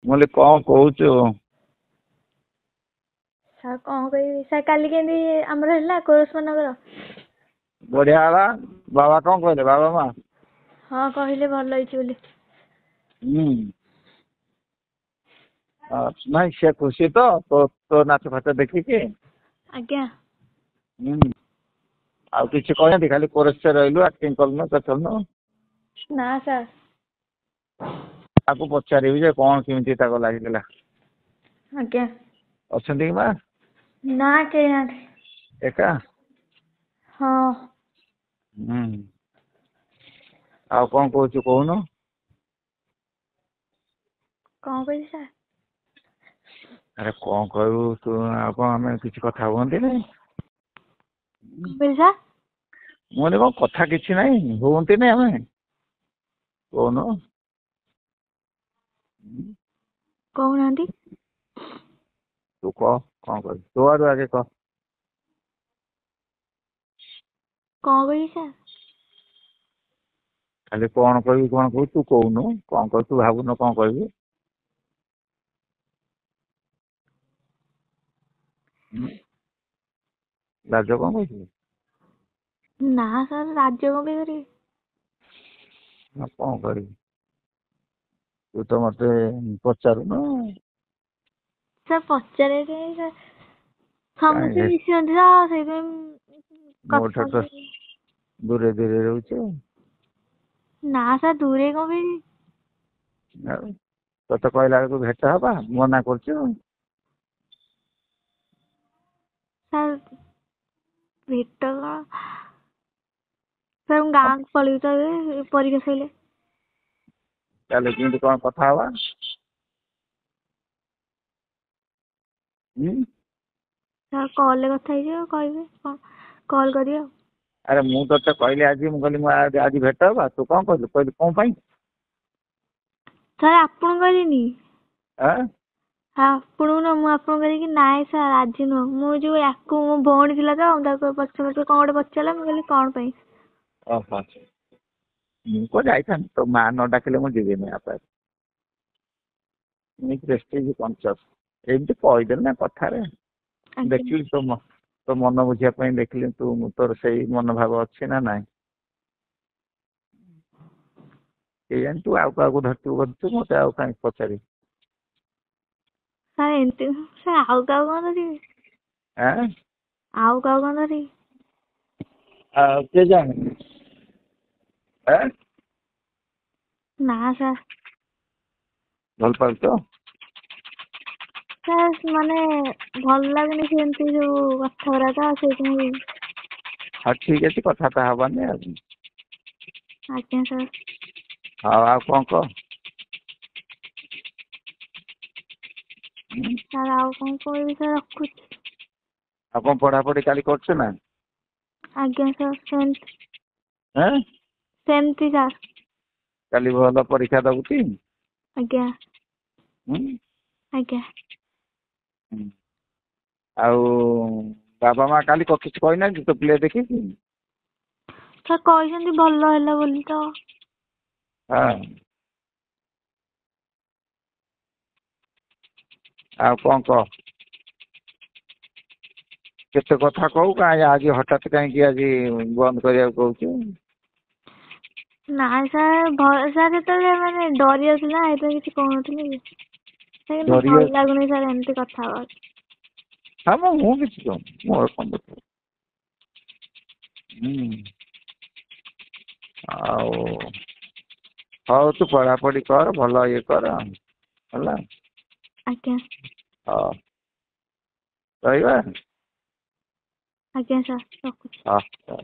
ମୁଁ କହିଲି କଣ କହୁଛୁ? ସାର୍ କଣ କହିବି ସାର୍, କାଲି କେମିତି ଆମର ହେଲା କୋରସମାନଙ୍କର? ବଢିଆ ହେଲା। ବାବା କଣ କହିଲେ, ବାବା ମା? ହଁ କହିଲେ ଭଲ ହେଇଛି ବୋଲି। ନାଇଁ ସେ ଖୁସି ତ ତୋ ନାଚ ଫାଚ ଦେଖିକି? ଆଜ୍ଞା। ଆଉ କିଛି କହିନାହାନ୍ତି, ଖାଲି କୋରସରେ ରହିଲୁ, ଆକ୍ଟିଂ କଲୁନୁ କରିଲୁନୁ? ନା ସାର୍। ତାକୁ ପଚାରିବି ଯେ କଣ କେମିତି ତାକୁ ଲାଗିଥିଲା। ଆଜ୍ଞା। ଅଛନ୍ତି କି ମା? ନା କେହି ନାହାନ୍ତି। ଏକା? ହଁ। ଆଉ କଣ କହୁଛୁ କହୁନୁ? କଣ କହିବି ସାର୍? ଆରେ କଣ କହିବୁ ତୁ, ଆଉ କଣ ଆମେ କିଛି କଥା ହୁଅନ୍ତିନି? କଣ କହିଲି ସାର୍? ମୁଁ କହିଲି କଣ କଥା କିଛି ନାହିଁ, ହୁଅନ୍ତିନି ଆମେ? କହୁନୁ। କହୁନାହାନ୍ତି। ତୁ କହ କଣ କହିବୁ, ତୋ ଆଡୁ ଆଗେ କହ। କଣ କହିବି ସାର୍? ଖାଲି କଣ କହିବି କଣ କହୁଛୁ, ତୁ କହୁନୁ କଣ କହିବୁ, ତୁ ଭାବୁନୁ କଣ କହିବୁ? ଲାଜ କଣ କରୁଛୁ? ନା ସାର୍ ଲାଜ କଣ ପାଇଁ କରିବି? ଆଉ କଣ କରିବି? ତୁ ତ ମତେ ପଚାରୁନୁ। ସାର୍ ପଚାରିବା ପାଇଁ ସାର୍ ସମସ୍ତେ କାହିଁକି ମିଶନ୍ତି ତ ସେଇଥିପାଇଁ ମୋ କଥା ଠାରୁ ତ ଦୂରେ ଦୂରେ ରହୁଛୁ। ନା ସାର୍ ଦୂରେ କଣ ପାଇଁ? ଆଉ ତତେ କହିଲା ବେଳକୁ ଭେଟ ହବା ମନା କରୁଛୁ। ସାର୍ ଭେଟ କଣ ସାର୍, ମୁଁ ଗାଁକୁ ପଳେଇବି ତ ଏବେ ପରୀକ୍ଷା ସଇଲେ। ତାହେଲେ କେମିତି କଣ କଥା ହବା? ସାର୍ କଲରେ କଥା ହେଇଯିବ, କହିବେ କଣ କଲ୍ କରିବେ ଆଉ। ଆରେ ମୁଁ ତତେ କହିଲି ଆଜି, ମୁଁ କହିଲି ମୁଁ ଆଜି ଭେଟ ହବା, ତୁ କଣ କହିଲୁ? କହିଲୁ କଣ ପାଇଁ? ସାର୍ ଆପଣଙ୍କୁ କହିଲିନି। ଆଁ? ଆପଣଙ୍କୁ ନୁହଁ, ମୁଁ ଆପଣଙ୍କୁ କହିଲି କି ନାଇଁ ସାର୍ ଆଜି ନୁହଁ, ମୁଁ ଯୋଉ ୟାକୁ ମୋ ଭଉଣୀ ଥିଲା ତ, ତାକୁ ପଛେ ପଛେ କଣ ଗୋଟେ ପଚାରିଲା, ମୁଁ କହିଲି କଣ ପାଇଁ। ଓହୋ, ମୁଁ କୁଆଡେ ଯାଇଥାନ୍ତି, ତୋ ମା ନ ଡାକିଲେ ମୁଁ ଯିବିନି ଆପେ। ପ୍ରେଷ୍ଟିଜ୍ କନସିୟସ୍, ଏମିତି କହିଦେଲି ନା କଥାରେ। ଆଜ୍ଞା ଦେଖିଲି ତୋ ମନ ବୁଝିବା ପାଇଁ ଦେଖିଲି, ତୋର ସେଇ ମନୋଭାବ ଅଛି ନା ନାଇଁ? କେଜାଣି ତୁ ଆଉ କାହାକୁ ଧରିଥିବୁ ବୋଧେ, ମତେ ଆଉ କାହିଁକି ପଚାରିବୁ? ସାର୍ ଏମିତି ସାର୍, ଆଉ କାହାକୁ କଣ ଧରିବି? ଆଁ? ଆଉ କାହାକୁ କଣ ଧରିବି? ଆଉ କେଜାଣି? ଆଁ? ନା ସାର୍। ଭଲ ପାଉଛୁ ତ? ସାର୍ ମାନେ ଭଲ ଲାଗୁନି ସେମିତି ସବୁ କଥାଗୁରା ତ, ସେଇଥିପାଇଁ। ହଉ ଠିକ୍ ଅଛି, କଥାବାର୍ତ୍ତା ହବାନି ଆଉ। ଆଜ୍ଞା ସାର୍। ହଉ ଆଉ କଣ କହ? ସାର୍ ଆଉ କଣ କହିବି ସାର୍, ରଖୁଛି। ଆଉ କଣ ପଢାପଢି କାଲି କରୁଛୁ ନା? ଆଜ୍ଞା ସାର୍ ସେମିତି। ଆଁ? ସେମିତି ସାର୍। କାଲି ଭଲ ପରୀକ୍ଷା ଦବୁ ଟି? ଆଜ୍ଞା। ହୁଁ? ଆଜ୍ଞା। ଆଉ ବାବା ମା କାଲି କିଛି କହିନାହାନ୍ତି ତୋ ପ୍ଲେ ଦେଖିକି? ସାର୍ କହିଛନ୍ତି ଭଲ ହେଲା ବୋଲି ତ। ହଁ। ଆଉ କଣ କହ? କେତେ କଥା କହୁ, କାହିଁ ଆଜି ହଠାତ୍ କାହିଁକି ଆଜି ବନ୍ଦ କରିବାକୁ କହୁଛୁ? ନାଇଁ ସାର୍, ସାର୍ ଯେତେବେଳେ ମାନେ ଡରି ଯାଉଥିଲା ନା, ସେଥିପାଇଁ କିଛି କହୁନଥିଲି କି? ସେ କିନ୍ତୁ ଡରି ଭଲ ଲାଗୁନି ସାର୍ ଏମିତି କଥା ହବାକୁ। ହଁ ମ, ମୁଁ କିଛି କହୁନି, ମୋର କଣ ଦରକାର। ଆଉ ହଉ ତୁ ପଢାପଢି କର, ଭଲ ଇଏ କର ହେଲା। ଆଜ୍ଞା। ହଉ ରହିବା। ଆଜ୍ଞା ସାର୍, ରଖୁଛି। ହଁ।